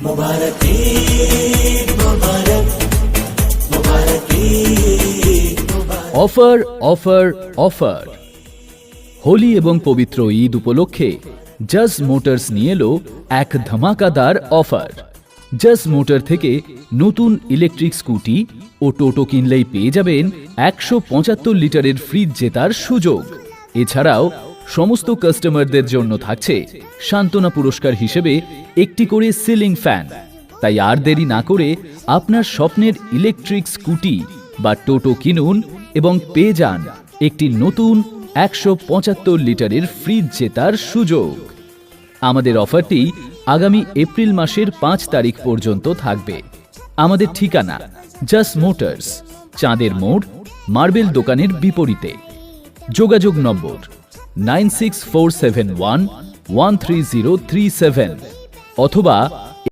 मुबारक ईद मुबारक, मुबारक ईद मुबारक। Offer offer offer Holi এবং পবিত্র ঈদ উপলক্ষে জাজ মোটরস নিয়ে এলো এক ধামাকাদার অফার। জাজ মোটর থেকে নতুন ইলেকট্রিক স্কুটি ও টোটো কিনলেই পেয়ে যাবেন 175 লিটারের ফ্রিজ জেতার সুযোগ। এছাড়াও সমস্ত কাস্টমারদের জন্য থাকছে সান্ত্বনা পুরস্কার হিসেবে একটি করে সিলিং ফ্যান। তাই আর দেরি না করে আপনার স্বপ্নের ইলেকট্রিক স্কুটি বা টোটো কিনুন এবং পেয়ে যান একটি নতুন 175 লিটারের ফ্রিজ জেতার সুযোগ। আমাদের অফারটি আগামী এপ্রিল মাসের 5 তারিখ পর্যন্ত থাকবে। আমাদের ঠিকানা জাস মোটরস, চাঁদের মোড়, মার্বেল দোকানের বিপরীতে। যোগাযোগ নম্বর 9647113037 অথবা